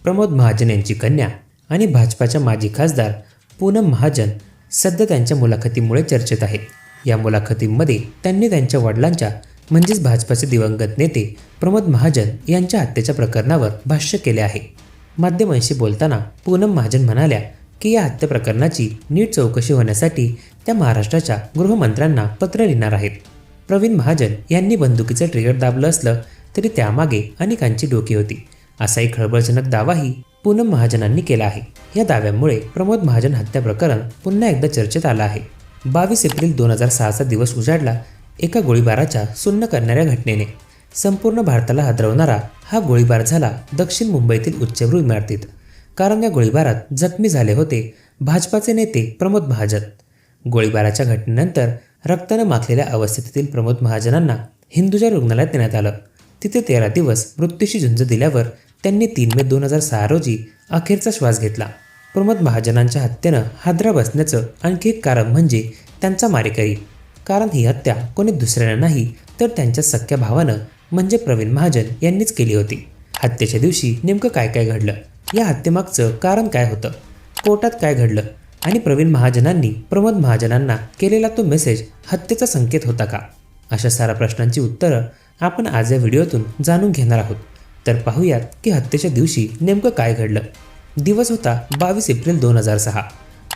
प्रमोद महाजन यांची कन्या आणि भाजपाच्या माजी खासदार पूनम महाजन सध्या त्यांच्या मुलाखतीमुळे चर्चेत आहेत. या मुलाखतीमध्ये त्यांनी त्यांच्या वडिलांच्या म्हणजेच भाजपाचे दिवंगत नेते प्रमोद महाजन यांच्या हत्येच्या प्रकरणावर भाष्य केले आहे. माध्यमांशी बोलताना पूनम महाजन म्हणाल्या की या हत्या प्रकरणाची नीट चौकशी होण्यासाठी त्या महाराष्ट्राच्या गृहमंत्र्यांना पत्र लिहिणार आहेत. प्रवीण महाजन यांनी बंदुकीचं ट्रिगर दाबलं असलं तरी त्यामागे अनेकांची डोकी होती, असाही खळबळजनक दावाही पूनम महाजनांनी केला आहे. या दाव्यामुळे प्रमोद महाजन हत्या प्रकरण पुन्हा एकदा चर्चेत आलं आहे. 22 एप्रिल 2006चा दिवस उजाडला एका गोळीबाराच्या सुन्न करणाऱ्या घटनेने. संपूर्ण भारताला हादरवणारा हा गोळीबार झाला दक्षिण मुंबईतील उच्चभ्रू इमारतीत. कारण या गोळीबारात जखमी झाले होते भाजपाचे नेते प्रमोद महाजन. गोळीबाराच्या घटनेनंतर रक्तानं माखलेल्या अवस्थेतील प्रमोद महाजनांना हिंदुजा रुग्णालयात नेण्यात आलं. तिथे 13 दिवस मृत्यूशी झुंज दिल्यावर त्यांनी 3 मे 2006 रोजी अखेरचा श्वास घेतला. प्रमोद महाजनांच्या हत्येनं हादरा बसण्याचं आणखी एक कारण म्हणजे त्यांचा मारेकरी. कारण ही हत्या कोणी दुसऱ्यानं नाही तर त्यांच्या सख्या भावानं म्हणजे प्रवीण महाजन यांनीच केली होती. हत्येच्या दिवशी नेमकं काय काय घडलं, या हत्येमागचं कारण काय होतं, कोर्टात काय घडलं आणि प्रवीण महाजनांनी प्रमोद महाजनांना केलेला तो मेसेज हत्येचा संकेत होता का, अशा साऱ्या प्रश्नांची उत्तरं आपण आज या व्हिडिओतून जाणून घेणार आहोत. तर पाहूयात की हत्येच्या दिवशी नेमकं काय घडलं. दिवस होता 22 एप्रिल 2006,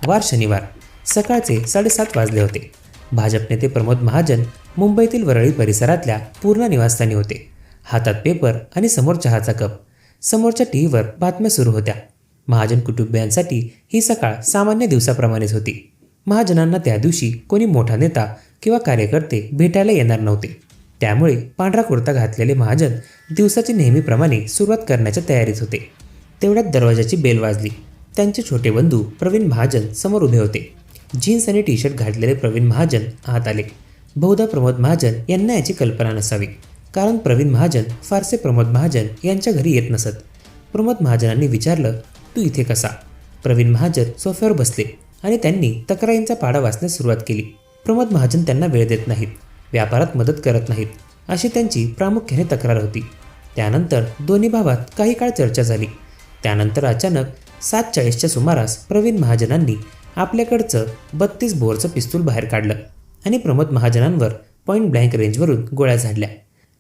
वार शनिवार. सकाळचे 7:30 वाजले होते. भाजप नेते प्रमोद महाजन मुंबईतील वरळी परिसरातल्या पूर्णा निवासस्थानी होते. हातात पेपर आणि समोर चहाचा कप. समोरच्या टीव्हीवर बातम्या सुरू होत्या. महाजन कुटुंबियांसाठी ही सकाळ सामान्य दिवसाप्रमाणेच होती. महाजनांना त्या दिवशी कोणी मोठा नेता किंवा कार्यकर्ते भेटायला येणार नव्हते. त्यामुळे पांढरा कुर्ता घातलेले महाजन दिवसाची नेहमीप्रमाणे सुरुवात करण्याच्या तयारीत होते. तेवढ्यात दरवाजाची बेल वाजली. त्यांचे छोटे बंधू प्रवीण महाजन समोर उभे होते. जीन्स आणि टी शर्ट घातलेले प्रवीण महाजन आत आले. बहुधा प्रमोद महाजन यांना याची कल्पना नसावी, कारण प्रवीण महाजन फारसे प्रमोद महाजन यांच्या घरी येत नसत. प्रमोद महाजनांनी विचारलं, तू इथे कसा? प्रवीण महाजन सोफ्यावर बसले आणि त्यांनी तक्रारींचा पाढा वाचण्यास सुरुवात केली. प्रमोद महाजन त्यांना वेळ देत नाहीत, व्यापारात मदत करत नाहीत, अशी त्यांची प्रामुख्याने तक्रार होती. त्यानंतर दोन्ही भावात काही काळ चर्चा झाली. त्यानंतर अचानक 7:40च्या सुमारास प्रवीण महाजनांनी आपल्याकडचं 32 बोरचं पिस्तूल बाहेर काढलं आणि प्रमोद महाजनांवर पॉईंट ब्लँक रेंजवरून गोळ्या झाडल्या.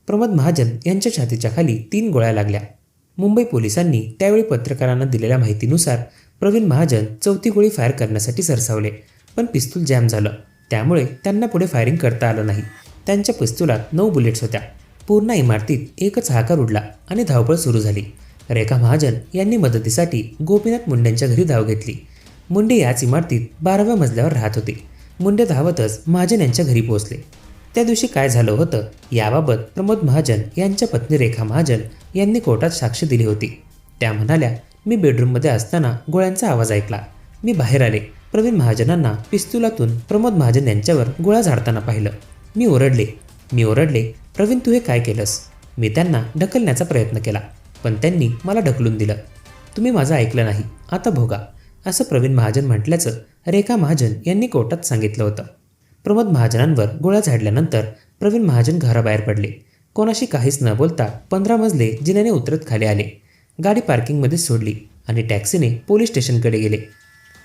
प्रमोद महाजन यांच्या छातीच्या खाली 3 गोळ्या लागल्या. मुंबई पोलिसांनी त्यावेळी पत्रकारांना दिलेल्या माहितीनुसार प्रवीण महाजन 4थी गोळी फायर करण्यासाठी सरसावले, पण पिस्तूल जॅम झालं. त्यामुळे त्यांना पुढे फायरिंग करता आलं नाही. त्यांच्या पिस्तुलात 9 बुलेट्स होत्या. पूर्ण इमारतीत एकच हाकार उडला आणि धावपळ सुरू झाली. रेखा महाजन यांनी मदतीसाठी गोपीनाथ मुंडेंच्या घरी धाव घेतली. मुंडे याच इमारतीत 12व्या मजल्यावर राहत होते. मुंडे धावतच महाजन यांच्या घरी पोहोचले. त्या दिवशी काय झालं होतं याबाबत प्रमोद महाजन यांच्या पत्नी रेखा महाजन यांनी कोर्टात साक्ष दिली होती. त्या म्हणाल्या, मी बेडरूममध्ये असताना गोळ्यांचा आवाज ऐकला. मी बाहेर आले. प्रवीण महाजनांना पिस्तुलातून प्रमोद महाजन यांच्यावर गोळ्या झाडताना पाहिलं. मी ओरडले, प्रवीण तू हे काय केलंस? मी त्यांना ढकलण्याचा प्रयत्न केला, पण त्यांनी मला ढकलून दिलं. तुम्ही माझं ऐकलं नाही, आता भोगा, असं प्रवीण महाजन म्हटल्याचं रेखा महाजन यांनी कोर्टात सांगितलं होतं. प्रमोद महाजनांवर गोळ्या झाडल्यानंतर प्रवीण महाजन घराबाहेर पडले. कोणाशी काहीच न बोलता 15 मजले जिन्याने उतरत खाली आले. गाडी पार्किंगमध्ये सोडली आणि टॅक्सीने पोलीस स्टेशनकडे गेले.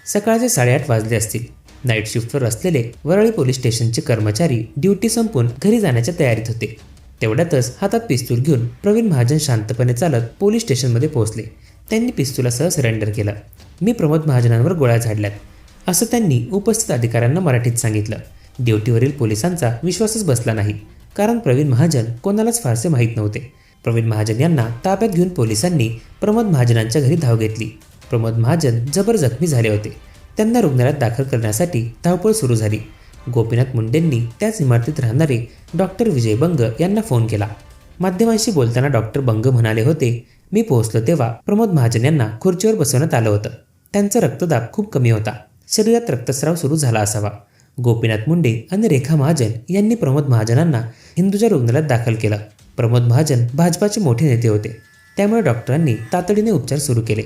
सकाळचे 8:30 वाजले असतील. नाईट शिफ्टवर असलेले वरळी पोलीस स्टेशनचे कर्मचारी ड्युटी संपून घरी जाण्याच्या तयारीत होते. तेवढ्यातच हातात पिस्तूल घेऊन प्रवीण महाजन शांतपणे चालत पोलीस स्टेशनमध्ये पोहोचले. त्यांनी पिस्तुलासह सरेंडर केलं. मी प्रमोद महाजनांवर गोळ्या झाडल्यात, असं त्यांनी उपस्थित अधिकाऱ्यांना मराठीत सांगितलं. ड्युटीवरील पोलिसांचा विश्वासच बसला नाही, कारण प्रवीण महाजन कोणालाच फारसे माहीत नव्हते. प्रवीण महाजन यांना ताब्यात घेऊन पोलिसांनी प्रमोद महाजनांच्या घरी धाव घेतली. प्रमोद महाजन जबर जखमी झाले होते. त्यांना रुग्णालयात दाखल करण्यासाठी धावपळ सुरू झाली. गोपीनाथ मुंडेंनी त्याच इमारतीत राहणारे डॉक्टर विजय बंग यांना फोन केला. माध्यमांशी बोलताना डॉक्टर बंग म्हणाले होते, मी पोहोचलो तेव्हा प्रमोद महाजन यांना खुर्चीवर बसवण्यात आलं होतं. त्यांचा रक्तदाब खूप कमी होता. शरीरात रक्तस्राव सुरू झाला असावा. गोपीनाथ मुंडे आणि रेखा महाजन यांनी प्रमोद महाजनांना हिंदुजा रुग्णालयात दाखल केलं. प्रमोद महाजन भाजपाचे मोठे नेते होते, त्यामुळे डॉक्टरांनी तातडीने उपचार सुरू केले.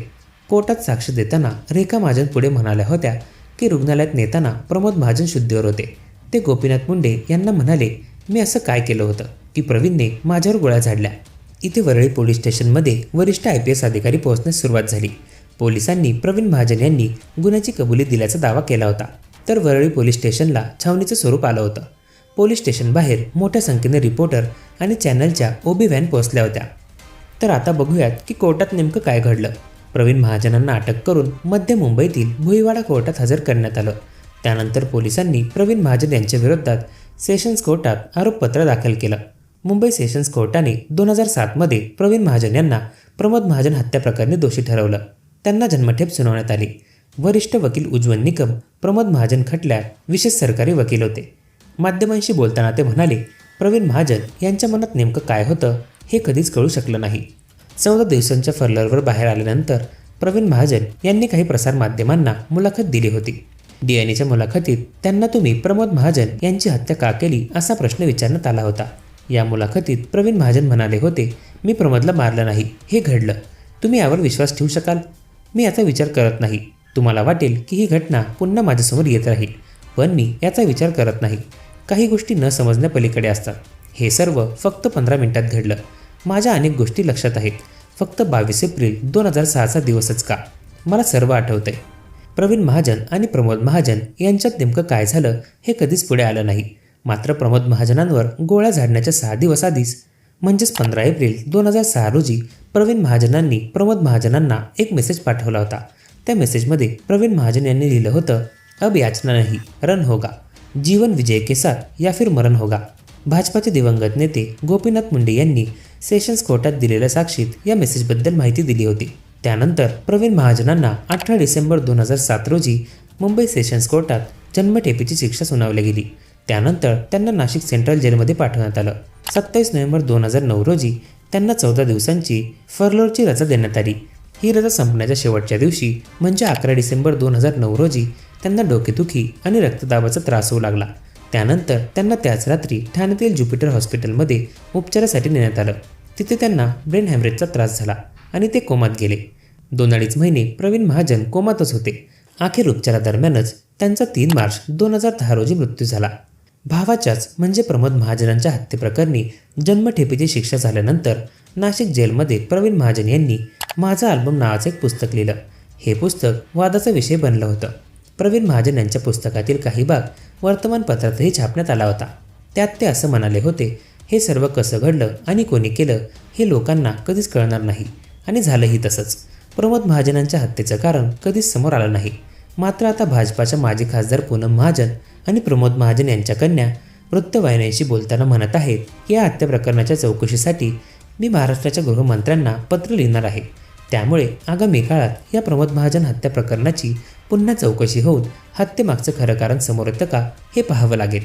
कोर्टात साक्ष देताना रेखा महाजन पुढे म्हणाल्या होत्या की रुग्णालयात नेताना प्रमोद महाजन शुद्धीवर होते. ते गोपीनाथ मुंडे यांना म्हणाले, मी असं काय केलं होतं की प्रवीणने माझ्यावर गोळ्या झाडल्या? इथे वरळी पोलीस स्टेशनमध्ये वरिष्ठ IPS अधिकारी पोहोचण्यास सुरुवात झाली. पोलिसांनी प्रवीण महाजन यांनी गुन्ह्याची कबुली दिल्याचा दावा केला होता. तर वरळी पोलीस स्टेशनला छावणीचं स्वरूप आलं होतं. पोलीस स्टेशन बाहेर मोठ्या संख्येने रिपोर्टर आणि चॅनलच्या OB व्हॅन पोहोचल्या होत्या. तर आता बघूयात की कोर्टात नेमकं काय घडलं. प्रवीण महाजनांना अटक करून मध्य मुंबईतील भुईवाडा कोर्टात हजर करण्यात आलं. त्यानंतर पोलिसांनी प्रवीण महाजन यांच्या विरोधात सेशन्स कोर्टात आरोपपत्र दाखल केलं. मुंबई सेशन्स कोर्टाने 2007मध्ये प्रवीण महाजन यांना प्रमोद महाजन हत्या प्रकरणी दोषी ठरवलं. त्यांना जन्मठेप सुनावण्यात आली. वरिष्ठ वकील उज्ज्वल निकम प्रमोद महाजन खटल्यात विशेष सरकारी वकील होते. माध्यमांशी बोलताना ते म्हणाले, प्रवीण महाजन यांच्या मनात नेमकं काय होतं हे कधीच कळू शकलं नाही. 14 दिवसांच्या फर्लरवर बाहेर आल्यानंतर प्रवीण महाजन यांनी काही प्रसारमाध्यमांना मुलाखत दिली होती. DNAच्या मुलाखतीत त्यांना तुम्ही प्रमोद महाजन यांची हत्या का केली असा प्रश्न विचारण्यात आला होता. या मुलाखतीत प्रवीण महाजन म्हणाले होते, मी प्रमोदला मारलं नाही, हे घडलं. तुम्ही यावर विश्वास ठेवू शकाल? मी याचा विचार करत नाही. तुम्हाला वाटेल की ही घटना पुन्हा माझ्यासमोर येत राहील, पण मी याचा विचार करत नाही. काही गोष्टी न समजण्यापलीकडे असतात. हे सर्व फक्त 15 मिनिटात घडलं. माझ्या अनेक गोष्टी लक्षात आहेत. फक्त 22 एप्रिल 2006चा दिवसच का? मला सर्व आठवतंय. प्रवीण महाजन आणि प्रमोद महाजन यांच्यात नेमकं काय झालं हे कधीच पुढे आलं नाही. मात्र प्रमोद महाजनांवर गोळ्या झाडण्याच्या 6 दिवस आधीच म्हणजेच 15 एप्रिल 2006 रोजी प्रवीण महाजनांनी प्रमोद महाजनांना एक मेसेज पाठवला होता. त्या मेसेजमध्ये प्रवीण महाजन यांनी लिहिलं होतं, अब याचना नहीं, रन होगा. जीवन विजय के साथ या फिर मरण होगा. भाजपाचे दिवंगत नेते गोपीनाथ मुंडे यांनी सेशन्स कोर्टात दिलेल्या साक्षीत या मेसेजबद्दल माहिती दिली होती. त्यानंतर प्रवीण महाजनांना 18 डिसेंबर 2007 रोजी मुंबई सेशन्स कोर्टात जन्मठेपेची शिक्षा सुनावली गेली. त्यानंतर त्यांना नाशिक सेंट्रल जेलमध्ये पाठवण्यात आलं. 27 नोव्हेंबर 2009 रोजी त्यांना 14 दिवसांची फर्लोरची रजा देण्यात आली. ही रजा संपण्याच्या शेवटच्या दिवशी म्हणजे 11 डिसेंबर 2009 रोजी त्यांना डोकेदुखी आणि रक्तदाबाचा त्रास होऊ लागला. त्यानंतर त्यांना त्याच रात्री ठाण्यातील ज्युपिटर हॉस्पिटलमध्ये उपचारासाठी नेण्यात आलं. तिथे त्यांना ब्रेन हॅमरेजचा त्रास झाला आणि ते कोमात गेले. 2-2.5 महिने प्रवीण महाजन कोमातच होते. अखेर उपचारादरम्यानच त्यांचा 3 मार्च 2010 रोजी मृत्यू झाला. भावाच्याच म्हणजे प्रमोद महाजनांच्या हत्येप्रकरणी जन्मठेपेची शिक्षा झाल्यानंतर नाशिक जेलमध्ये प्रवीण महाजन यांनी माझा अल्बम नावाचं एक पुस्तक लिहिलं. हे पुस्तक वादाचा विषय बनलं होतं. प्रवीण महाजन यांच्या पुस्तकातील काही भाग वर्तमानपत्रातही छापण्यात आला होता. त्यात ते असं म्हणाले होते, हे सर्व कसं घडलं आणि कोणी केलं हे लोकांना कधीच कळणार नाही आणि झालंही तसंच. प्रमोद महाजनांच्या हत्येचं कारण कधीच समोर आलं नाही. मात्र आता भाजपाच्या माजी खासदार पूनम महाजन आणि प्रमोद महाजन यांच्या कन्या वृत्तवाहिन्यांशी बोलताना म्हणत आहेत की या हत्या प्रकरणाच्या चौकशीसाठी मी महाराष्ट्राच्या गृहमंत्र्यांना पत्र लिहिणार आहे. त्यामुळे आगामी काळात या प्रमोद महाजन हत्या प्रकरणाची पुन्हा चौकशी होऊन हत्येमागचं खरं कारण समोर येतं का हे पाहावं लागेल.